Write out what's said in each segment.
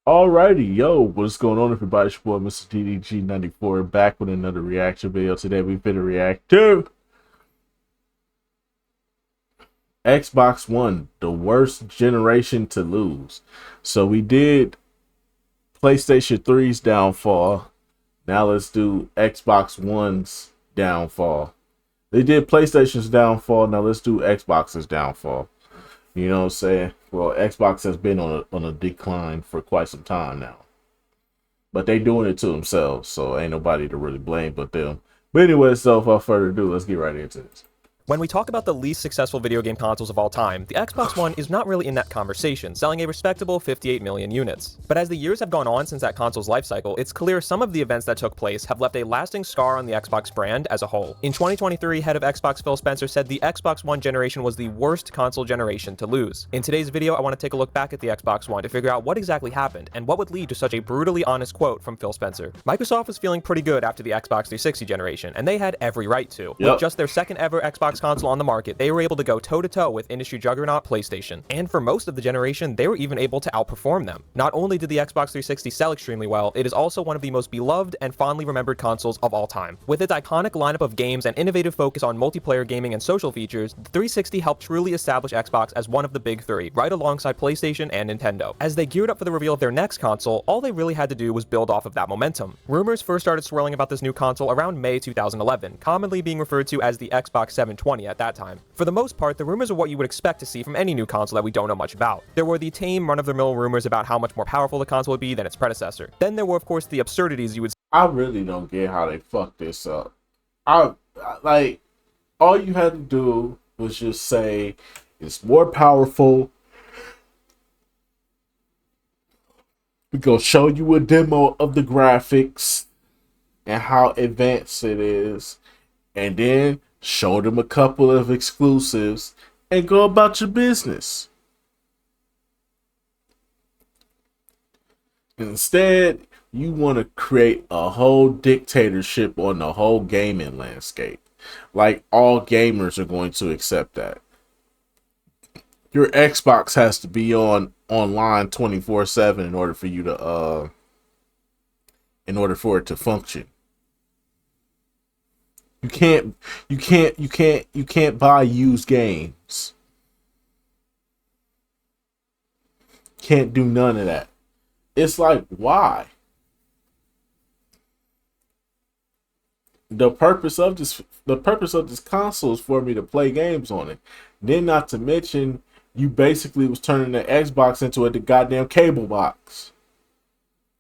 Alrighty, yo, what's going on, everybody? It's your boy, Mr. DDG94, back with another reaction video. Today, we've been to react to Xbox One, the worst generation to lose. So we did PlayStation 3's downfall. Now let's do Xbox One's downfall. They did PlayStation's downfall. Now let's do Xbox's downfall. You know what I'm saying? Well, Xbox has been on a decline for quite some time now. But they doing it to themselves, so ain't nobody to really blame but them. But anyway, so without further ado, let's get right into this. When we talk about the least successful video game consoles of all time, the Xbox One is not really in that conversation, selling a respectable 58 million units. But as the years have gone on since that console's life cycle, it's clear some of the events that took place have left a lasting scar on the Xbox brand as a whole. In 2023, head of Xbox Phil Spencer said the Xbox One generation was the worst console generation to lose. In today's video, I want to take a look back at the Xbox One to figure out what exactly happened and what would lead to such a brutally honest quote from Phil Spencer. Microsoft was feeling pretty good after the Xbox 360 generation, and they had every right to. With just their second ever Xbox console on the market, they were able to go toe-to-toe with industry juggernaut PlayStation. And for most of the generation, they were even able to outperform them. Not only did the Xbox 360 sell extremely well, it is also one of the most beloved and fondly remembered consoles of all time. With its iconic lineup of games and innovative focus on multiplayer gaming and social features, the 360 helped truly establish Xbox as one of the big three, right alongside PlayStation and Nintendo. As they geared up for the reveal of their next console, all they really had to do was build off of that momentum. Rumors first started swirling about this new console around May 2011, commonly being referred to as the Xbox 720 at that time. For the most part, the rumors are what you would expect to see from any new console that we don't know much about. There were the tame, run-of-the-mill rumors about how much more powerful the console would be than its predecessor. Then there were, of course, the absurdities you would I really don't get how they fucked this up. Like, all you had to do was just say it's more powerful. We're gonna show you a demo of the graphics and how advanced it is, and then show them a couple of exclusives and go about your business. Instead, you want to create a whole dictatorship on the whole gaming landscape. Like, all gamers are going to accept that. Your Xbox has to be online 24/7 in order for you to in order for it to function. You can't buy used games. Can't do none of that. It's like, why? The purpose of this console is for me to play games on it. Then, not to mention, you basically was turning the Xbox into a goddamn cable box.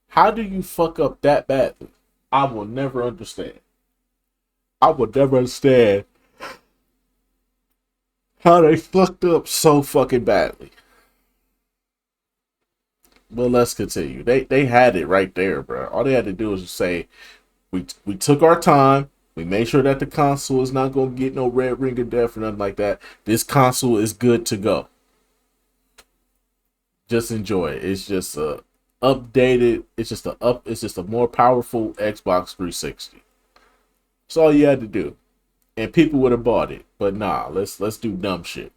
How do you fuck up that badly? I will never understand. I would never understand how they fucked up so fucking badly. But let's continue. They had it right there, bro. All they had to do was just say, we took our time. We made sure that the console is not going to get no red ring of death or nothing like that. This console is good to go. Just enjoy it. It's just a updated. It's just a more powerful Xbox 360. That's all you had to do, and people would have bought it. But nah, let's do dumb shit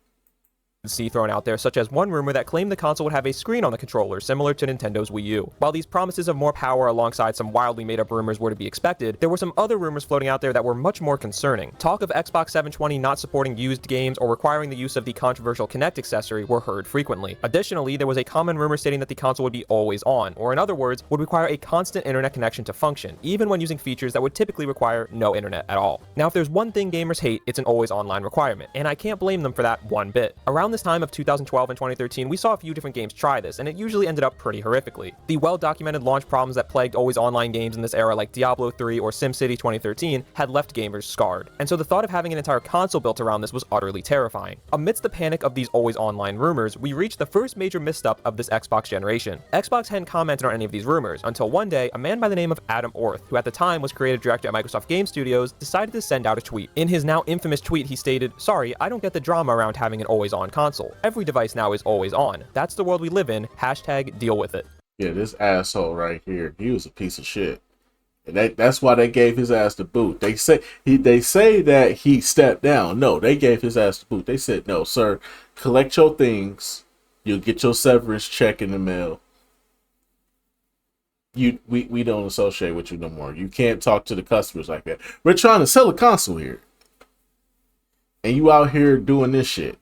see thrown out there, such as one rumor that claimed the console would have a screen on the controller similar to Nintendo's Wii U. While these promises of more power alongside some wildly made-up rumors were to be expected, there were some other rumors floating out there that were much more concerning. Talk of Xbox 720 not supporting used games or requiring the use of the controversial Kinect accessory were heard frequently. Additionally, there was a common rumor stating that the console would be always on, or in other words, would require a constant internet connection to function, even when using features that would typically require no internet at all. Now, if there's one thing gamers hate, it's an always online requirement, and I can't blame them for that one bit. Around this time of 2012 and 2013, we saw a few different games try this, and it usually ended up pretty horrifically. The well-documented launch problems that plagued always online games in this era, like Diablo 3 or SimCity 2013, had left gamers scarred. And so the thought of having an entire console built around this was utterly terrifying. Amidst the panic of these always online rumors, we reached the first major misstep of this Xbox generation. Xbox hadn't commented on any of these rumors until one day, a man by the name of Adam Orth, who at the time was creative director at Microsoft Game Studios, decided to send out a tweet. In his now infamous tweet, he stated, "Sorry, I don't get the drama around having an always-on console. Every device now is always on. That's the world we live in. Hashtag deal with it." Yeah, this asshole right here, he was a piece of shit. And that's why they gave his ass the boot. They say that he stepped down. No, they gave his ass the boot. They said, "No, sir, collect your things. You'll get your severance check in the mail. we don't associate with you no more. You can't talk to the customers like that. We're trying to sell a console here, and you out here doing this shit.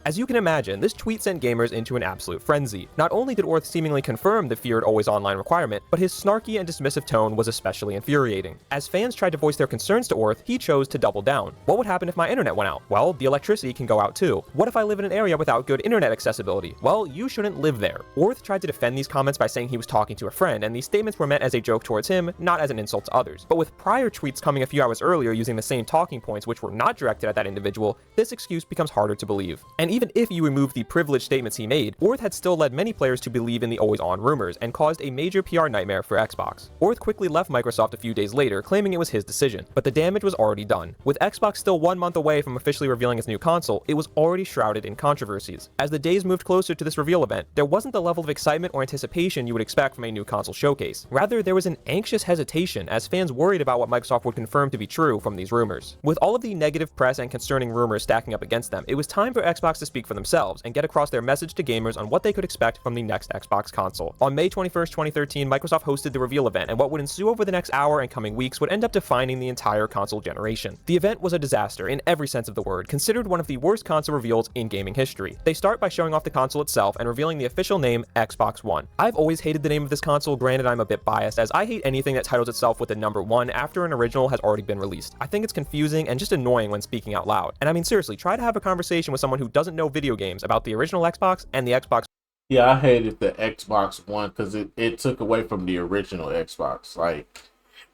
As you can imagine, this tweet sent gamers into an absolute frenzy. Not only did Orth seemingly confirm the feared always online requirement, but his snarky and dismissive tone was especially infuriating. As fans tried to voice their concerns to Orth, he chose to double down. What would happen if my internet went out? Well, the electricity can go out too. What if I live in an area without good internet accessibility? Well, you shouldn't live there. Orth tried to defend these comments by saying he was talking to a friend, and these statements were meant as a joke towards him, not as an insult to others. But with prior tweets coming a few hours earlier using the same talking points which were not directed at that individual, this excuse becomes harder to believe. And even if you remove the privileged statements he made, Orth had still led many players to believe in the always-on rumors and caused a major PR nightmare for Xbox. Orth quickly left Microsoft a few days later, claiming it was his decision, but the damage was already done. With Xbox still 1 month away from officially revealing its new console, it was already shrouded in controversies. As the days moved closer to this reveal event, there wasn't the level of excitement or anticipation you would expect from a new console showcase. Rather, there was an anxious hesitation as fans worried about what Microsoft would confirm to be true from these rumors. With all of the negative press and concerning rumors stacking up against them, it was time for Xbox to speak for themselves and get across their message to gamers on what they could expect from the next Xbox console. On May 21st, 2013, Microsoft hosted the reveal event, and what would ensue over the next hour and coming weeks would end up defining the entire console generation. The event was a disaster in every sense of the word, considered one of the worst console reveals in gaming history. They start by showing off the console itself and revealing the official name, Xbox One. I've always hated the name of this console, granted I'm a bit biased, as I hate anything that titles itself with the number 1 after an original has already been released. I think it's confusing and just annoying when speaking out loud. And I mean seriously, try to have a conversation with someone who doesn't know video games about the original Xbox and the Xbox. Yeah, I hated the Xbox One because it took away from the original Xbox. Like,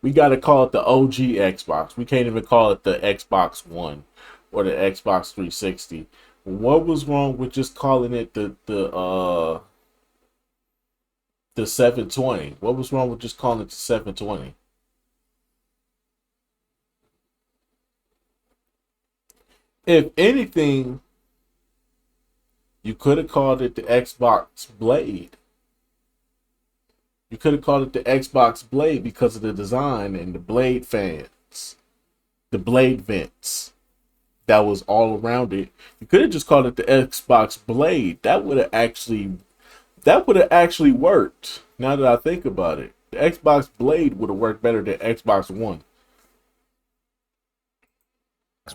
we got to call it the OG Xbox. We can't even call it the Xbox One or the Xbox 360. What was wrong with just calling it the 720? What was wrong with just calling it the 720? If anything, you could have called it the Xbox Blade. You could have called it the Xbox Blade because of the design and the Blade fans. The Blade vents that was all around it. You could have just called it the Xbox Blade. That would have actually worked. Now that I think about it. The Xbox Blade would have worked better than Xbox One.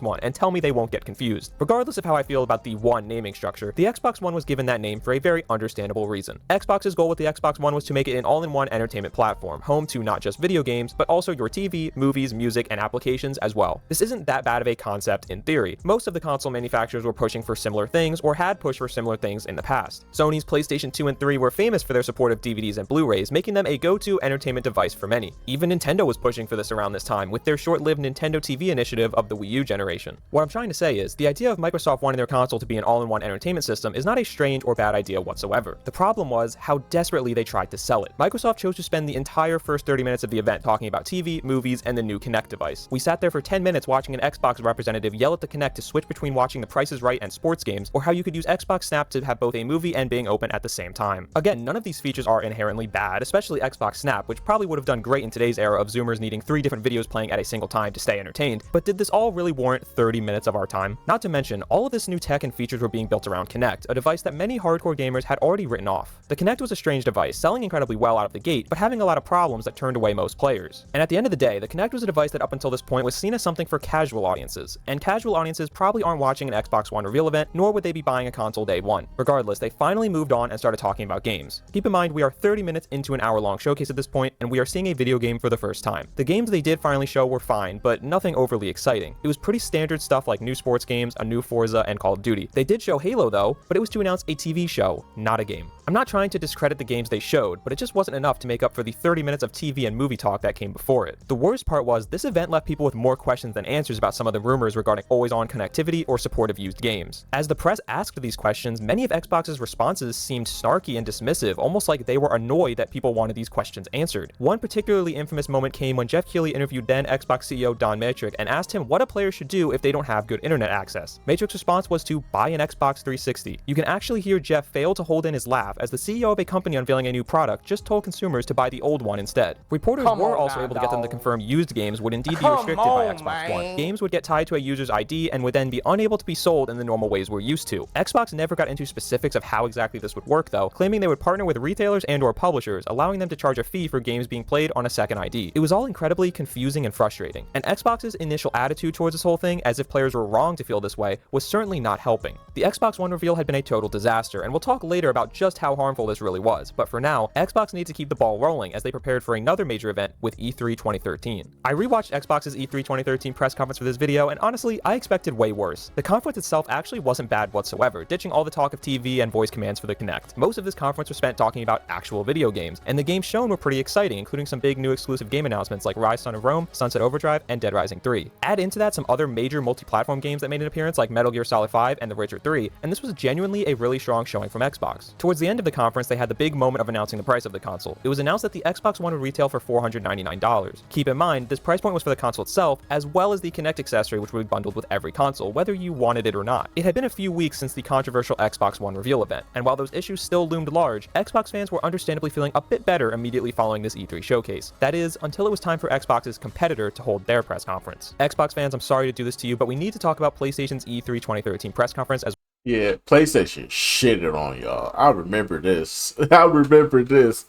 One and tell me they won't get confused. Regardless of how I feel about the One naming structure, the Xbox One was given that name for a very understandable reason. Xbox's goal with the Xbox One was to make it an all-in-one entertainment platform, home to not just video games, but also your TV, movies, music, and applications as well. This isn't that bad of a concept in theory. Most of the console manufacturers were pushing for similar things or had pushed for similar things in the past. Sony's PlayStation 2 and 3 were famous for their support of DVDs and Blu-rays, making them a go-to entertainment device for many. Even Nintendo was pushing for this around this time with their short-lived Nintendo TV initiative of the Wii U generation. What I'm trying to say is, the idea of Microsoft wanting their console to be an all-in-one entertainment system is not a strange or bad idea whatsoever. The problem was how desperately they tried to sell it. Microsoft chose to spend the entire first 30 minutes of the event talking about TV, movies, and the new Kinect device. We sat there for 10 minutes watching an Xbox representative yell at the Kinect to switch between watching The Price is Right and sports games, or how you could use Xbox Snap to have both a movie and being open at the same time. Again, none of these features are inherently bad, especially Xbox Snap, which probably would have done great in today's era of Zoomers needing 3 different videos playing at a single time to stay entertained, but did this all really warrant 30 minutes of our time? Not to mention, all of this new tech and features were being built around Kinect, a device that many hardcore gamers had already written off. The Kinect was a strange device, selling incredibly well out of the gate, but having a lot of problems that turned away most players. And at the end of the day, the Kinect was a device that up until this point was seen as something for casual audiences, and casual audiences probably aren't watching an Xbox One reveal event, nor would they be buying a console day one. Regardless, they finally moved on and started talking about games. Keep in mind, we are 30 minutes into an hour-long showcase at this point, and we are seeing a video game for the first time. The games they did finally show were fine, but nothing overly exciting. It was pretty standard stuff like new sports games, a new Forza, and Call of Duty. They did show Halo though, but it was to announce a TV show, not a game. I'm not trying to discredit the games they showed, but it just wasn't enough to make up for the 30 minutes of TV and movie talk that came before it. The worst part was, this event left people with more questions than answers about some of the rumors regarding always-on connectivity or support of used games. As the press asked these questions, many of Xbox's responses seemed snarky and dismissive, almost like they were annoyed that people wanted these questions answered. One particularly infamous moment came when Jeff Keighley interviewed then Xbox CEO Don Mattrick and asked him what a player should should do if they don't have good internet access. Matrix's response was to buy an Xbox 360. You can actually hear Jeff fail to hold in his laugh as the CEO of a company unveiling a new product just told consumers to buy the old one instead. Reporters were also able to get them to confirm used games would indeed be restricted by Xbox One. Games would get tied to a user's ID and would then be unable to be sold in the normal ways we're used to. Xbox never got into specifics of how exactly this would work though, claiming they would partner with retailers and/or publishers, allowing them to charge a fee for games being played on a second ID. It was all incredibly confusing and frustrating, and Xbox's initial attitude towards this whole thing, as if players were wrong to feel this way, was certainly not helping. The Xbox One reveal had been a total disaster, and we'll talk later about just how harmful this really was, but for now, Xbox needs to keep the ball rolling as they prepared for another major event with E3 2013. I rewatched Xbox's E3 2013 press conference for this video, and honestly, I expected way worse. The conference itself actually wasn't bad whatsoever, ditching all the talk of TV and voice commands for the Kinect. Most of this conference was spent talking about actual video games, and the games shown were pretty exciting, including some big new exclusive game announcements like Rise Son of Rome, Sunset Overdrive, and Dead Rising 3. Add into that some other major multi-platform games that made an appearance like Metal Gear Solid 5 and The Witcher 3, and this was genuinely a really strong showing from Xbox. Towards the end of the conference, they had the big moment of announcing the price of the console. It was announced that the Xbox One would retail for $499. Keep in mind, this price point was for the console itself, as well as the Kinect accessory which would be bundled with every console, whether you wanted it or not. It had been a few weeks since the controversial Xbox One reveal event, and while those issues still loomed large, Xbox fans were understandably feeling a bit better immediately following this E3 showcase. That is, until it was time for Xbox's competitor to hold their press conference. Xbox fans, I'm sorry to do this to you, but we need to talk about PlayStation's E3 2013 press conference as Yeah, PlayStation shitted on y'all. I remember this. I remember this.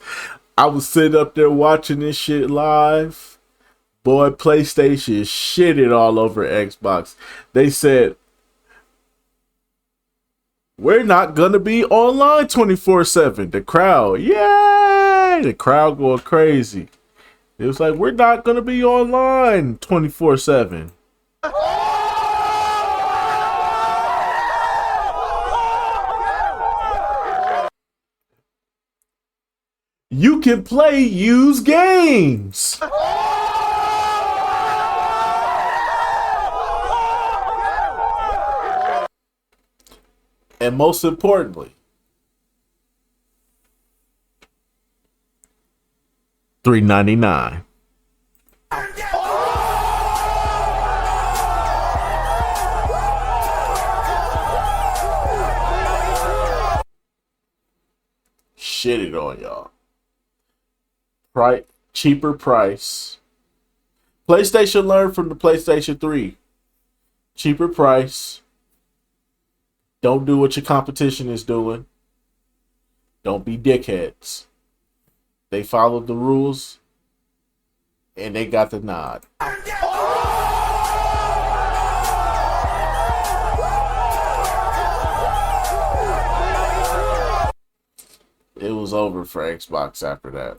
I was sitting up there watching this shit live. Boy, PlayStation shitted all over Xbox. They said, we're not going to be online 24/7. The crowd, yay! The crowd going crazy. It was like, we're not going to be online 24/7. You can play used games. And most importantly, $3.99. Shitted on y'all. Cheaper price. PlayStation learned from the PlayStation 3. Cheaper price. Don't do what your competition is doing. Don't be dickheads. They followed the rules and they got the nod. It was over for Xbox after that.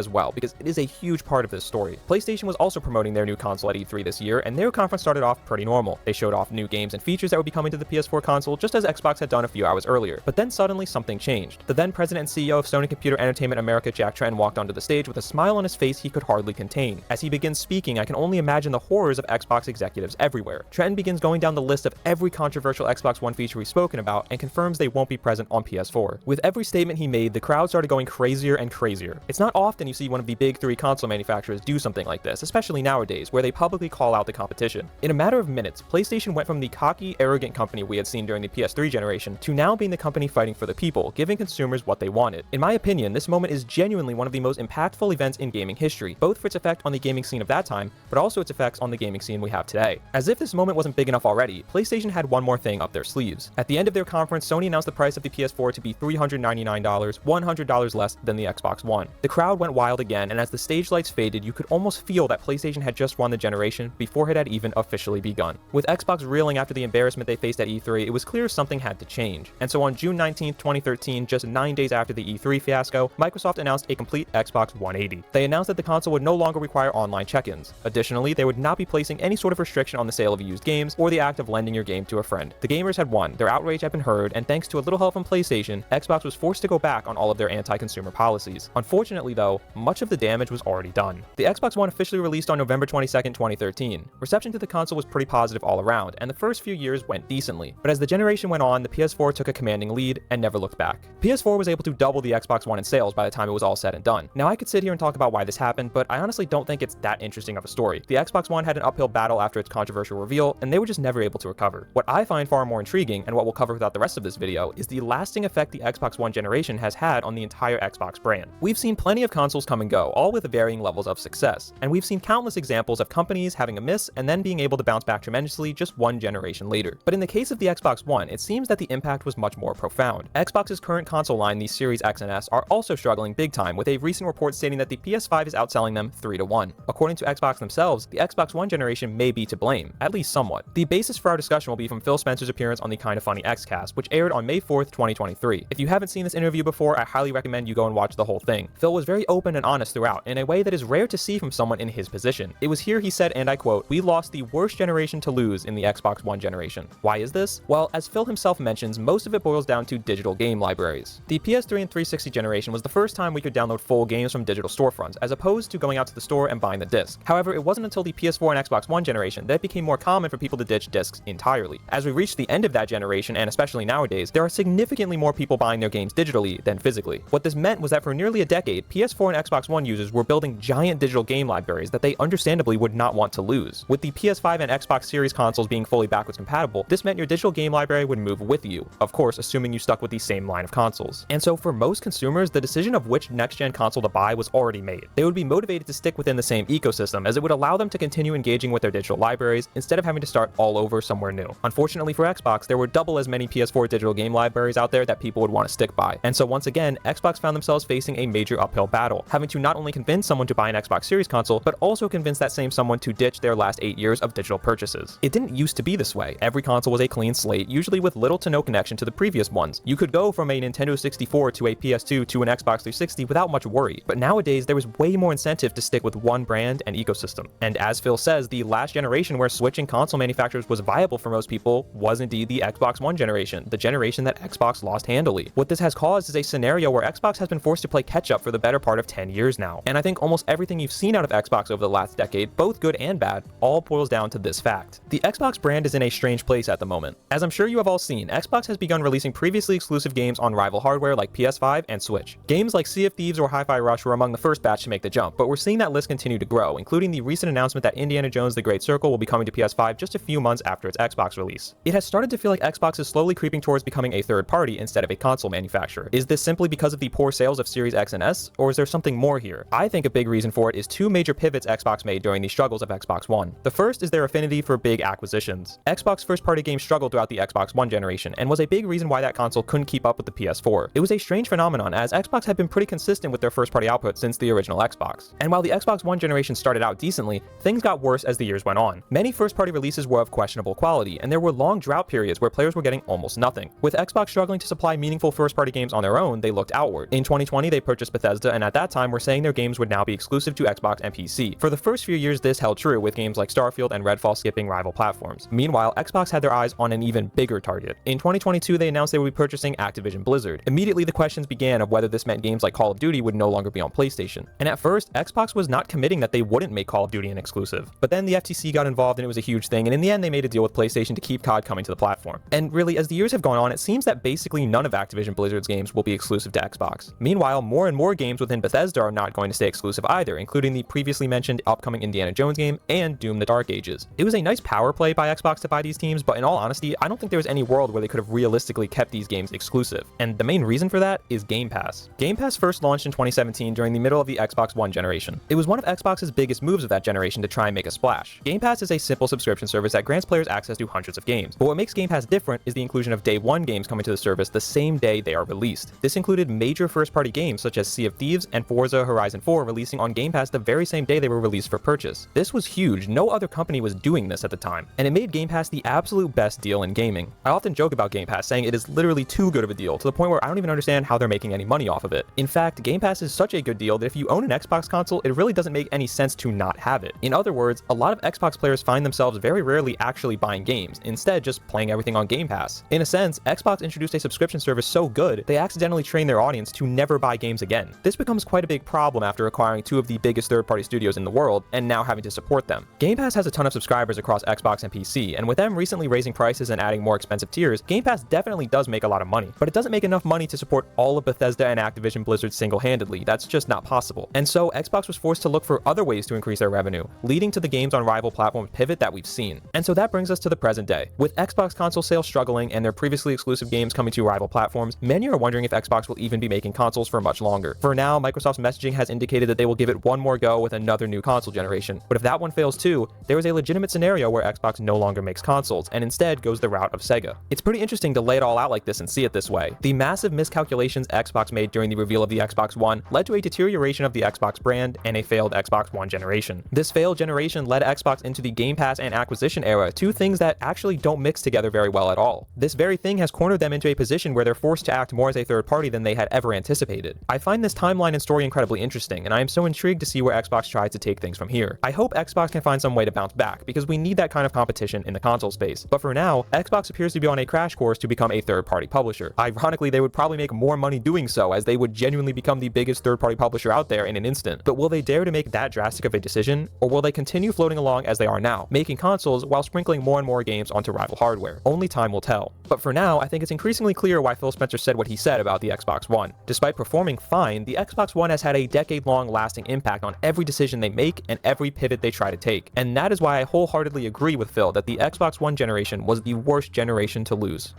as well, because it is a huge part of this story. PlayStation was also promoting their new console at E3 this year, and their conference started off pretty normal. They showed off new games and features that would be coming to the PS4 console, just as Xbox had done a few hours earlier. But then suddenly something changed. The then president and CEO of Sony Computer Entertainment America, Jack Tretton, walked onto the stage with a smile on his face he could hardly contain. As he begins speaking, I can only imagine the horrors of Xbox executives everywhere. Tretton begins going down the list of every controversial Xbox One feature we've spoken about and confirms they won't be present on PS4. With every statement he made, the crowd started going crazier and crazier. It's not often you see one of the big three console manufacturers do something like this, especially nowadays, where they publicly call out the competition. In a matter of minutes, PlayStation went from the cocky, arrogant company we had seen during the PS3 generation to now being the company fighting for the people, giving consumers what they wanted. In my opinion, this moment is genuinely one of the most impactful events in gaming history, both for its effect on the gaming scene of that time, but also its effects on the gaming scene we have today. As if this moment wasn't big enough already, PlayStation had one more thing up their sleeves. At the end of their conference, Sony announced the price of the PS4 to be $399, $100 less than the Xbox One. The crowd went wild again, and as the stage lights faded, you could almost feel that PlayStation had just won the generation before it had even officially begun. With Xbox reeling after the embarrassment they faced at E3, it was clear something had to change. And so on June 19th, 2013, just 9 days after the E3 fiasco, Microsoft announced a complete Xbox 180. They announced that the console would no longer require online check-ins. Additionally, they would not be placing any sort of restriction on the sale of used games or the act of lending your game to a friend. The gamers had won, their outrage had been heard, and thanks to a little help from PlayStation, Xbox was forced to go back on all of their anti-consumer policies. Unfortunately though, much of the damage was already done. The Xbox One officially released on November 22nd, 2013. Reception to the console was pretty positive all around, and the first few years went decently. But as the generation went on, the PS4 took a commanding lead and never looked back. PS4 was able to double the Xbox One in sales by the time it was all said and done. Now I could sit here and talk about why this happened, but I honestly don't think it's that interesting of a story. The Xbox One had an uphill battle after its controversial reveal, and they were just never able to recover. What I find far more intriguing, and what we'll cover throughout the rest of this video, is the lasting effect the Xbox One generation has had on the entire Xbox brand. We've seen plenty of consoles come and go, all with varying levels of success, and we've seen countless examples of companies having a miss and then being able to bounce back tremendously just one generation later. But in the case of the Xbox One, it seems that the impact was much more profound. Xbox's current console line, the Series X and S, are also struggling big time, with a recent report stating that the PS5 is outselling them 3-1. According to Xbox themselves, the Xbox One generation may be to blame, at least somewhat. The basis for our discussion will be from Phil Spencer's appearance on the Kinda Funny Xcast, which aired on May 4th, 2023. If you haven't seen this interview before, I highly recommend you go and watch the whole thing. Phil was very open and honest throughout, in a way that is rare to see from someone in his position. It was here he said, and I quote, "We lost the worst generation to lose in the Xbox One generation." Why is this? Well, as Phil himself mentions, most of it boils down to digital game libraries. The PS3 and 360 generation was the first time we could download full games from digital storefronts, as opposed to going out to the store and buying the disc. However, it wasn't until the PS4 and Xbox One generation that it became more common for people to ditch discs entirely. As we reach the end of that generation, and especially nowadays, there are significantly more people buying their games digitally than physically. What this meant was that for nearly a decade, PS4 and Xbox One users were building giant digital game libraries that they understandably would not want to lose. With the PS5 and Xbox Series consoles being fully backwards compatible, this meant your digital game library would move with you, of course assuming you stuck with the same line of consoles. And so for most consumers, the decision of which next-gen console to buy was already made. They would be motivated to stick within the same ecosystem, as it would allow them to continue engaging with their digital libraries instead of having to start all over somewhere new. Unfortunately for Xbox, there were double as many PS4 digital game libraries out there that people would want to stick by. And so once again, Xbox found themselves facing a major uphill battle, having to not only convince someone to buy an Xbox Series console, but also convince that same someone to ditch their last 8 years of digital purchases. It didn't used to be this way. Every console was a clean slate, usually with little to no connection to the previous ones. You could go from a Nintendo 64 to a PS2 to an Xbox 360 without much worry, but nowadays there was way more incentive to stick with one brand and ecosystem. And as Phil says, the last generation where switching console manufacturers was viable for most people was indeed the Xbox One generation, the generation that Xbox lost handily. What this has caused is a scenario where Xbox has been forced to play catch up for the better part of 10 years now. And I think almost everything you've seen out of Xbox over the last decade, both good and bad, all boils down to this fact. The Xbox brand is in a strange place at the moment. As I'm sure you have all seen, Xbox has begun releasing previously exclusive games on rival hardware like PS5 and Switch. Games like Sea of Thieves or Hi-Fi Rush were among the first batch to make the jump, but we're seeing that list continue to grow, including the recent announcement that Indiana Jones: The Great Circle will be coming to PS5 just a few months after its Xbox release. It has started to feel like Xbox is slowly creeping towards becoming a third party instead of a console manufacturer. Is this simply because of the poor sales of Series X and S, or is there something more here? I think a big reason for it is two major pivots Xbox made during the struggles of Xbox One. The first is their affinity for big acquisitions. Xbox first-party games struggled throughout the Xbox One generation, and was a big reason why that console couldn't keep up with the PS4. It was a strange phenomenon, as Xbox had been pretty consistent with their first-party output since the original Xbox. And while the Xbox One generation started out decently, things got worse as the years went on. Many first-party releases were of questionable quality, and there were long drought periods where players were getting almost nothing. With Xbox struggling to supply meaningful first-party games on their own, they looked outward. In 2020, they purchased Bethesda, and at that time were saying their games would now be exclusive to Xbox and PC. For the first few years, this held true, with games like Starfield and Redfall skipping rival platforms. Meanwhile, Xbox had their eyes on an even bigger target. In 2022, they announced they would be purchasing Activision Blizzard. Immediately, the questions began of whether this meant games like Call of Duty would no longer be on PlayStation. And at first, Xbox was not committing that they wouldn't make Call of Duty an exclusive. But then the FTC got involved and it was a huge thing, and in the end, they made a deal with PlayStation to keep COD coming to the platform. And really, as the years have gone on, it seems that basically none of Activision Blizzard's games will be exclusive to Xbox. Meanwhile, more and more games within Bethesda are not going to stay exclusive either, including the previously mentioned upcoming Indiana Jones game and Doom: The Dark Ages. It was a nice power play by Xbox to buy these teams, but in all honesty, I don't think there was any world where they could have realistically kept these games exclusive. And the main reason for that is Game Pass. Game Pass first launched in 2017 during the middle of the Xbox One generation. It was one of Xbox's biggest moves of that generation to try and make a splash. Game Pass is a simple subscription service that grants players access to hundreds of games. But what makes Game Pass different is the inclusion of day one games coming to the service the same day they are released. This included major first-party games such as Sea of Thieves and Forza Horizon 4 releasing on Game Pass the very same day they were released for purchase. This was huge. No other company was doing this at the time, and it made Game Pass the absolute best deal in gaming. I often joke about Game Pass, saying it is literally too good of a deal, to the point where I don't even understand how they're making any money off of it. In fact, Game Pass is such a good deal that if you own an Xbox console, it really doesn't make any sense to not have it. In other words, a lot of Xbox players find themselves very rarely actually buying games, instead just playing everything on Game Pass. In a sense, Xbox introduced a subscription service so good, they accidentally trained their audience to never buy games again. This becomes quite a big problem after acquiring two of the biggest third-party studios in the world and now having to support them. Game Pass has a ton of subscribers across Xbox and PC, and with them recently raising prices and adding more expensive tiers, Game Pass definitely does make a lot of money, but it doesn't make enough money to support all of Bethesda and Activision Blizzard single-handedly. That's just not possible. And so Xbox was forced to look for other ways to increase their revenue, leading to the games on rival platforms pivot that we've seen. And so that brings us to the present day. With Xbox console sales struggling and their previously exclusive games coming to rival platforms, many are wondering if Xbox will even be making consoles for much longer. For now, Microsoft's messaging has indicated that they will give it one more go with another new console generation. But if that one fails too, there is a legitimate scenario where Xbox no longer makes consoles and instead goes the route of Sega. It's pretty interesting to lay it all out like this and see it this way. The massive miscalculations Xbox made during the reveal of the Xbox One led to a deterioration of the Xbox brand and a failed Xbox One generation. This failed generation led Xbox into the Game Pass and acquisition era, two things that actually don't mix together very well at all. This very thing has cornered them into a position where they're forced to act more as a third party than they had ever anticipated. I find this timeline and story incredibly interesting, and I am so intrigued to see where Xbox tries to take things from here. I hope Xbox can find some way to bounce back, because we need that kind of competition in the console space. But for now, Xbox appears to be on a crash course to become a third-party publisher. Ironically, they would probably make more money doing so, as they would genuinely become the biggest third-party publisher out there in an instant. But will they dare to make that drastic of a decision, or will they continue floating along as they are now, making consoles while sprinkling more and more games onto rival hardware? Only time will tell. But for now, I think it's increasingly clear why Phil Spencer said what he said about the Xbox One. Despite performing fine, the Xbox One has had a decade-long lasting impact on every decision they make and every pivot they try to take. And that is why I wholeheartedly agree with Phil that the Xbox One generation was the worst generation to lose.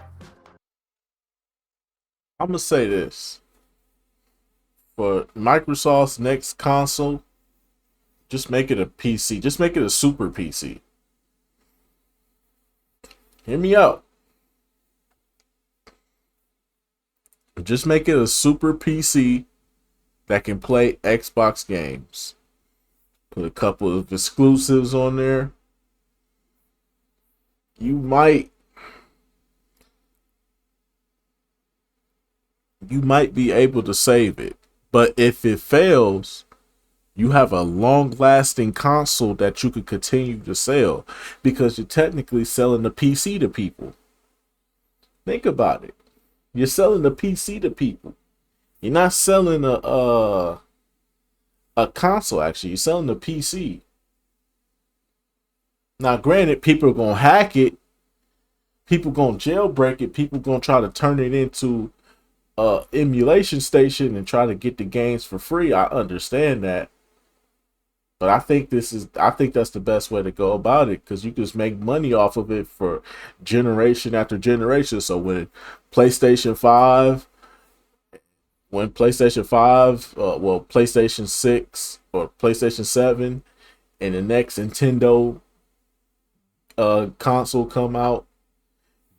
I'm gonna say this. For Microsoft's next console, just make it a PC. Just make it a super PC. Hear me out. Just make it a super PC that can play Xbox games. Put a couple of exclusives on there. You might be able to save it. But if it fails, you have a long-lasting console that you could continue to sell, because you're technically selling the PC to people. Think about it. You're selling the PC to people. You're not selling a console, actually. You're selling the PC. Now, granted, people are going to hack it. People going to jailbreak it. People going to try to turn it into a emulation station and try to get the games for free. I understand that. But I think that's the best way to go about it, because you just make money off of it for generation after generation. So when PlayStation 6 or PlayStation 7 and the next Nintendo console come out,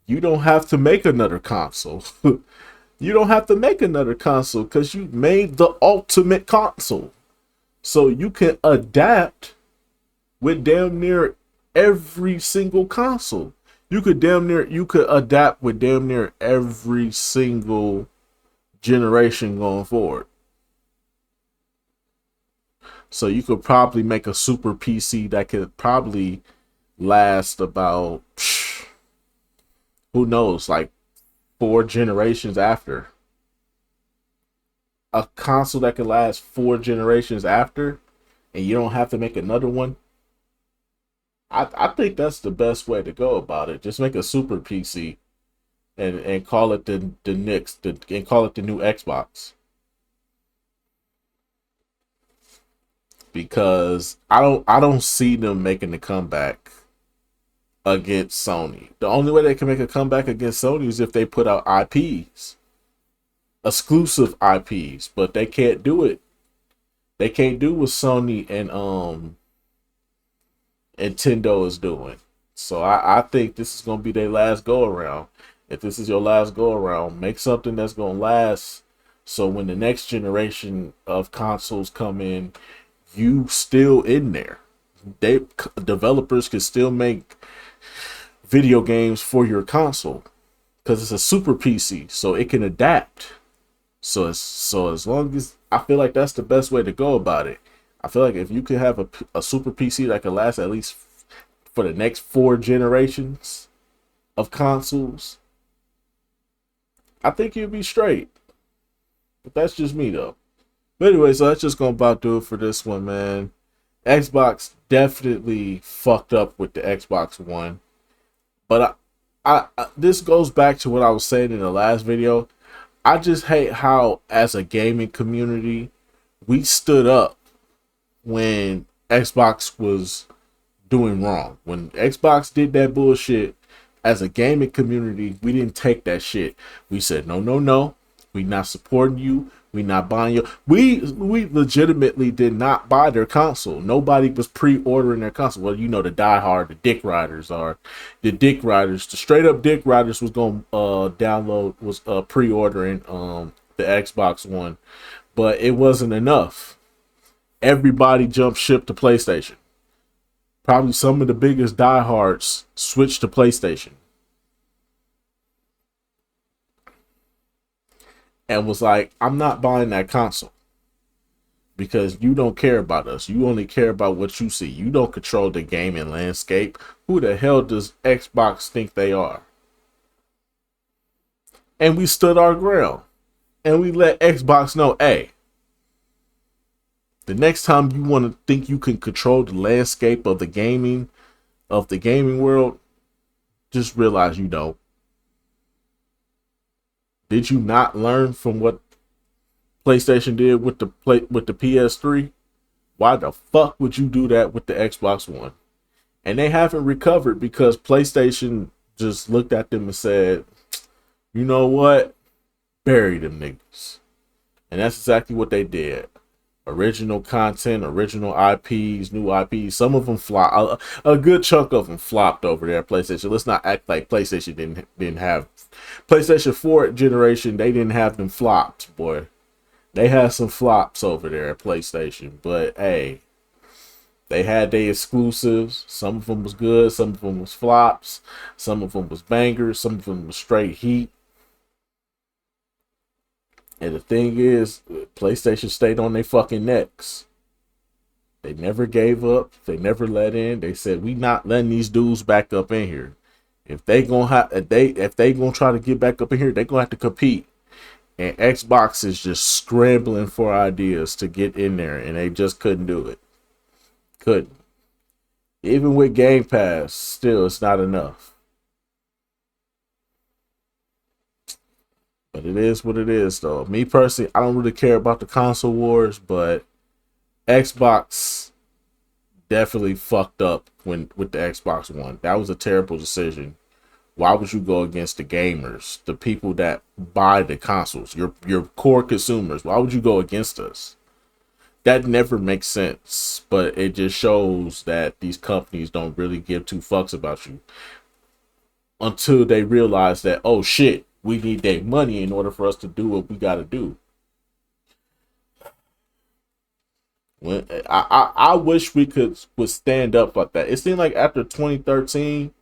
you don't have to make another console. You don't have to make another console because you made the ultimate console. So you can adapt with damn near every single console. You could adapt with damn near every single generation going forward. So you could probably make a super PC that could probably last about, who knows, like 4 generations after. A console that could last 4 generations after, and you don't have to make another one. I think that's the best way to go about it. Just make a super PC and call it the next, and call it the new Xbox. Because I don't see them making the comeback against Sony. The only way they can make a comeback against Sony is if they put out IPs. Exclusive IPs, but they can't do it. They can't do what Sony and Nintendo is doing. So I think this is gonna be their last go around. If this is your last go around, make something that's gonna last. So when the next generation of consoles come in, you still in there. Developers can still make video games for your console because it's a super PC, so it can adapt. So as long as, I feel like that's the best way to go about it. I feel like if you could have a super PC that can last at least for the next 4 generations of consoles, I think you'd be straight. But that's just me though. But anyway, so that's just gonna about do it for this one, man. Xbox definitely fucked up with the Xbox One, but I this goes back to what I was saying in the last video. I just hate how, as a gaming community, we stood up when Xbox was doing wrong. When Xbox did that bullshit, as a gaming community, we didn't take that shit. We said, no, no, no. We not supporting you. We not buying you. We legitimately did not buy their console. Nobody was pre-ordering their console. Well, you know, the diehard, the dick riders are the dick riders. The straight up dick riders was going download, was pre-ordering the Xbox One, but it wasn't enough. Everybody jumped ship to PlayStation. Probably some of the biggest diehards switched to PlayStation and was like, I'm not buying that console because you don't care about us. You only care about what you see. You don't control the gaming landscape. Who the hell does Xbox think they are? And we stood our ground and we let Xbox know, hey, the next time you want to think you can control the landscape of the gaming world, just realize you don't. Did you not learn from what PlayStation did with the PS3? Why the fuck would you do that with the Xbox One? And they haven't recovered because PlayStation just looked at them and said, you know what? Bury them niggas. And that's exactly what they did. Original content, original IPs, new IPs. Some of them flop. A good chunk of them flopped over there at PlayStation. Let's not act like PlayStation didn't have PlayStation 4 generation. They didn't have them flops, boy. They had some flops over there at PlayStation. But hey, they had their exclusives. Some of them was good. Some of them was flops. Some of them was bangers. Some of them was straight heat. And the thing is, PlayStation stayed on their fucking necks. They never gave up. They never let in. They said, we not letting these dudes back up in here. If they gonna try to get back up in here, they gonna have to compete. And Xbox is just scrambling for ideas to get in there, and they just couldn't do it. Couldn't. Even with Game Pass, still it's not enough. But it is what it is, though. Me personally, I don't really care about the console wars, but Xbox definitely fucked up with the Xbox One. That was a terrible decision. Why would you go against the gamers, the people that buy the consoles, your core consumers? Why would you go against us? That never makes sense, but it just shows that these companies don't really give two fucks about you until they realize that, oh shit, we need their money in order for us to do what we got to do. When I wish we would stand up like that. It seemed like after 2013,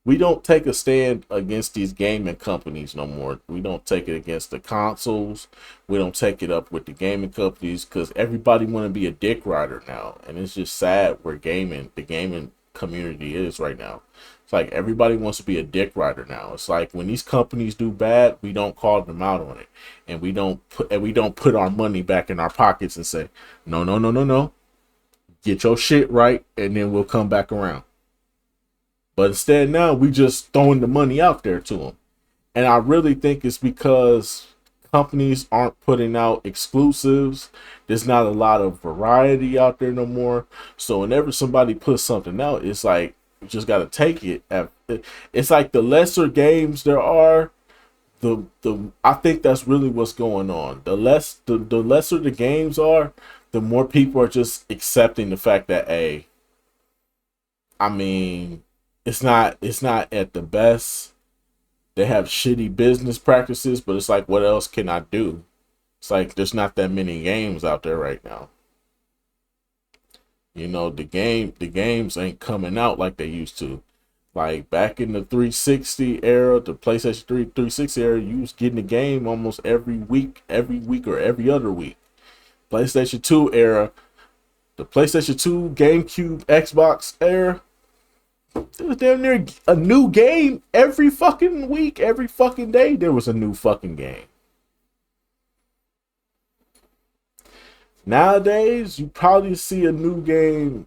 we don't take a stand against these gaming companies no more. We don't take it against the consoles. We don't take it up with the gaming companies because everybody want to be a dick rider now, and it's just sad where the gaming community is right now. It's like everybody wants to be a dick rider now. It's like when these companies do bad, we don't call them out on it, and we don't put our money back in our pockets and say, no, no, no, no, no, get your shit right, and then we'll come back around. But instead now we just throwing the money out there to them, and I really think it's because companies aren't putting out exclusives. There's not a lot of variety out there no more. So whenever somebody puts something out, it's like, you just got to take it. It's like the lesser games there are, I think that's really what's going on. The lesser the games are, the more people are just accepting the fact that, hey, I mean, it's not at the best. They have shitty business practices, but it's like, what else can I do? It's like there's not that many games out there right now. You know, the games ain't coming out like they used to. Like back in the 360 era, the PlayStation 3 360 era, you was getting the game almost every week or every other week. PlayStation 2 era, the PlayStation 2, GameCube, Xbox era, there was damn near a new game every fucking week, every fucking day there was a new fucking game. Nowadays, you probably see a new game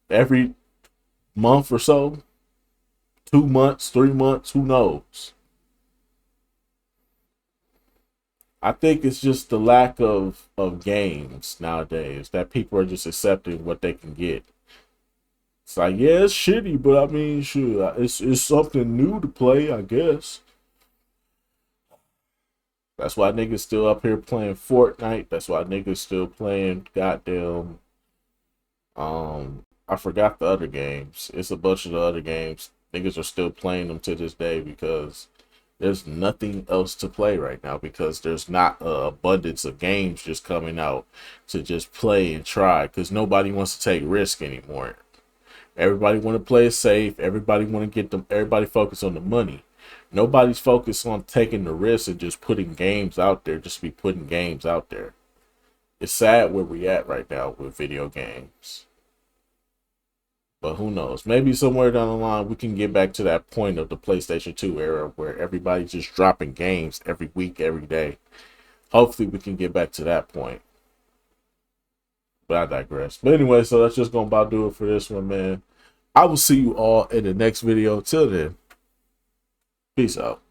every month or so, 2 months, 3 months, who knows? I think it's just the lack of games nowadays that people are just accepting what they can get. It's like, yeah, it's shitty, but I mean, sure, it's something new to play, I guess. That's why niggas still up here playing Fortnite. That's why niggas still playing goddamn I forgot the other games. It's a bunch of the other games. Niggas are still playing them to this day because there's nothing else to play right now because there's not an abundance of games just coming out to just play and try because nobody wants to take risk anymore. Everybody want to play it safe. Everybody want to get them. Everybody focus on the money. Nobody's focused on taking the risk and just putting games out there. Just be putting games out there. It's sad where we at right now with video games. But who knows? Maybe somewhere down the line we can get back to that point of the PlayStation 2 era where everybody's just dropping games every week, every day. Hopefully we can get back to that point. But I digress. But anyway, so that's just gonna about do it for this one, man. I will see you all in the next video. Till then, peace out.